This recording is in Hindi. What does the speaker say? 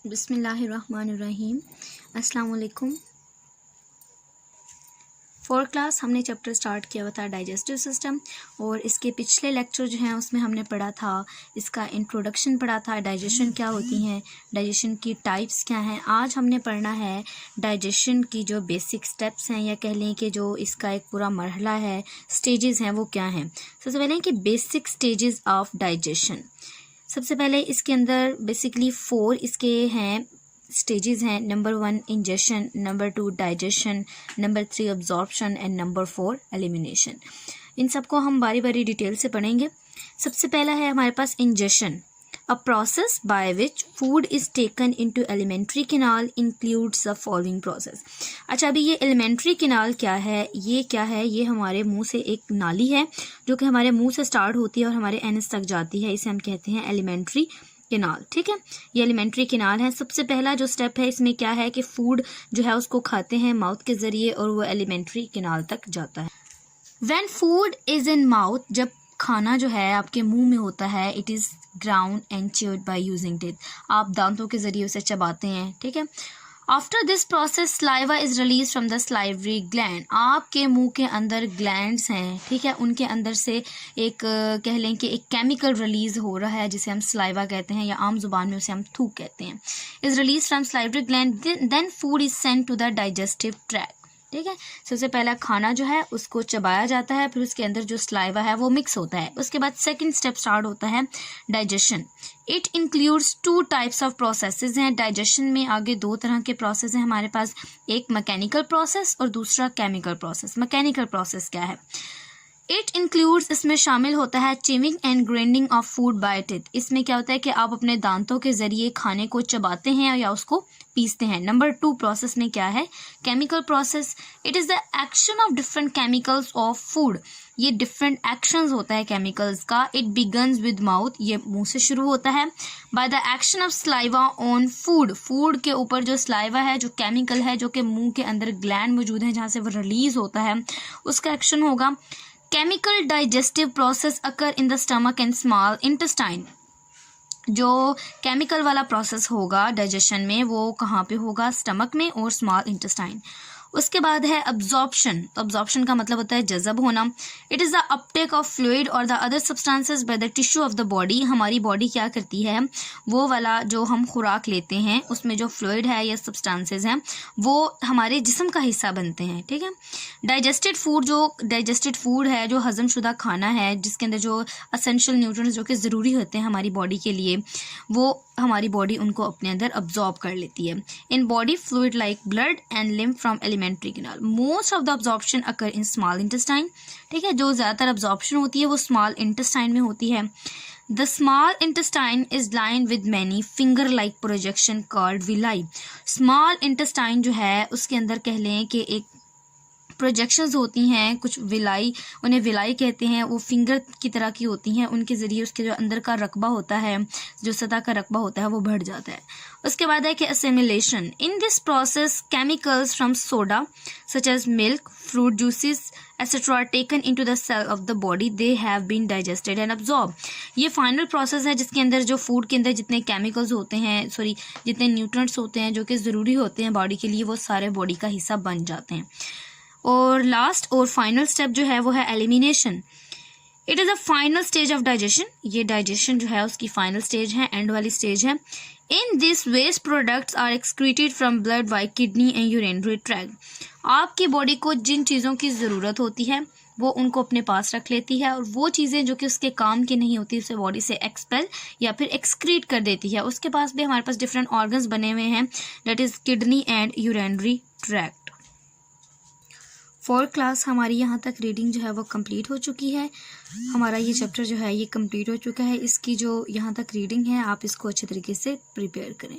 बिस्मिल्लाहिर्रहमानिर्रहीम। अस्सलाम वालेकुम। 4th क्लास हमने चैप्टर स्टार्ट किया हुआ था डाइजेस्टिव सिस्टम, और इसके पिछले लेक्चर जो हैं उसमें हमने पढ़ा था, इसका इंट्रोडक्शन पढ़ा था, डाइजेशन क्या होती हैं, डाइजेशन की टाइप्स क्या हैं। आज हमने पढ़ना है डाइजेशन की जो बेसिक स्टेप्स हैं, या कह लें कि जो इसका एक पूरा मरहला है, स्टेजेस हैं, वो क्या हैं। सबसे पहले कि बेसिक स्टेजेस ऑफ डाइजेशन। सबसे पहले इसके अंदर बेसिकली 4 इसके हैं स्टेजेस हैं। Number 1 ingestion, number 2 digestion, number 3 absorption and number 4 elimination. इन सबको हम बारी बारी डिटेल से पढ़ेंगे। सबसे पहला है हमारे पास ingestion. A process by which food is taken into alimentary canal includes the following process। अच्छा, अभी ये एलिमेंट्री कैनाल क्या है, ये क्या है? ये हमारे मुंह से एक नाली है जो कि हमारे मुंह से स्टार्ट होती है और हमारे एनस तक जाती है। इसे हम कहते हैं एलिमेंट्री कैनाल। ठीक है, ये एलिमेंट्री कैनाल है। सबसे पहला जो स्टेप है इसमें क्या है कि फूड जो है उसको खाते हैं माउथ के ज़रिए और वो एलिमेंट्री कैनाल तक जाता है। When food is in mouth, जब खाना जो है आपके मुंह में होता है, it is ground and chewed by using teeth. आप दांतों के ज़रिए उसे चबाते हैं। ठीक है, after this process saliva is release from the salivary gland। आपके मुंह के अंदर ग्लैंड्स हैं, ठीक है, उनके अंदर से एक कह लें कि एक केमिकल रिलीज हो रहा है जिसे हम saliva कहते हैं, या आम जुबान में उसे हम थूक कहते हैं। Is release from salivary gland, then food is sent to the digestive tract. ठीक है, सबसे पहला खाना जो है उसको चबाया जाता है, फिर उसके अंदर जो सलाइवा है वो मिक्स होता है। उसके बाद सेकंड स्टेप स्टार्ट होता है digestion. It includes 2 types of processes हैं। डाइजेशन में आगे 2 तरह के प्रोसेस हैं हमारे पास, एक मैकेनिकल प्रोसेस और दूसरा केमिकल प्रोसेस। मैकेनिकल प्रोसेस क्या है? इट इंक्लूड्स, इसमें शामिल होता है chewing and grinding of food by teeth. इसमें क्या होता है कि आप अपने दांतों के जरिए खाने को चबाते हैं या उसको पीसते हैं। नंबर 2 प्रोसेस में क्या है? Chemical process. It is the action of different chemicals of food. ये डिफरेंट एक्शंस होता है केमिकल्स का। इट बिगन्स विद माउथ, ये मुंह से शुरू होता है। By the action of saliva on food, food के ऊपर जो सलाइवा है, जो केमिकल है, जो कि मुंह के अंदर ग्लैंड मौजूद है जहाँ से वो रिलीज होता है, उसका एक्शन होगा। Chemical digestive process occur in the stomach and small intestine. जो केमिकल वाला प्रोसेस होगा डाइजेशन में वो कहाँ पे होगा? स्टमक में और स्मॉल इंटेस्टाइन। उसके बाद है अब्जॉर्प्शन। तो अब्जॉर्प्शन का मतलब होता है जज़ब होना। It is the uptake of fluid और the other substances by the tissue of the body. हमारी बॉडी क्या करती है, वो वाला जो हम खुराक लेते हैं उसमें जो फ्लूइड है या सब्सटेंसेस हैं वो हमारे जिस्म का हिस्सा बनते हैं। ठीक है, डाइजेस्टेड फूड, जो डाइजेस्टेड फूड है, जो हजम शुदा खाना है जिसके अंदर जो असेंशियल न्यूट्रिएंट्स जो कि ज़रूरी होते हैं हमारी बॉडी के लिए, वो हमारी बॉडी उनको अपने अंदर अब्जॉर्ब कर लेती है। In body fluid like blood and lymph from alimentary canal. Most of the absorption occur in small intestine. ठीक है, जो ज़्यादातर अब्जॉर्प्शन होती है वो स्मॉल इंटेस्टाइन में होती है। The small intestine is line with many finger like projection called villi. Small intestine जो है उसके अंदर कह लें कि एक प्रोजेक्शंस होती हैं, कुछ विलाई, उन्हें विलाई कहते हैं, वो फिंगर की तरह की होती हैं। उनके ज़रिए उसके जो अंदर का रकबा होता है, जो सतह का रकबा होता है, वो बढ़ जाता है। उसके बाद है कि assimilation. In this process chemicals from soda such as milk, fruit juices etcetera are taken into the cell of the body, they have been digested and absorb. ये फाइनल प्रोसेस है जिसके अंदर जो फूड के अंदर जितने केमिकल्स होते हैं, जितने न्यूट्रिएंट्स होते हैं जो कि ज़रूरी होते हैं बॉडी के लिए, वो सारे बॉडी का हिस्सा बन जाते हैं। और लास्ट और फाइनल स्टेप जो है वो है elimination. It is a final stage of digestion. ये डाइजेशन जो है उसकी फाइनल स्टेज है, एंड वाली स्टेज है। In this waste products are excreted from blood by kidney and urinary tract. आपकी बॉडी को जिन चीज़ों की ज़रूरत होती है वो उनको अपने पास रख लेती है, और वो चीज़ें जो कि उसके काम की नहीं होती उसे बॉडी से एक्सपेल या फिर एक्सक्रीट कर देती है। उसके पास भी हमारे पास डिफरेंट ऑर्गन्स बने हुए हैं, that is kidney and urinary tract. 4th class हमारी यहाँ तक रीडिंग जो है वो कंप्लीट हो चुकी है। हमारा ये चैप्टर जो है ये कंप्लीट हो चुका है। इसकी जो यहाँ तक रीडिंग है आप इसको अच्छे तरीके से प्रिपेयर करें।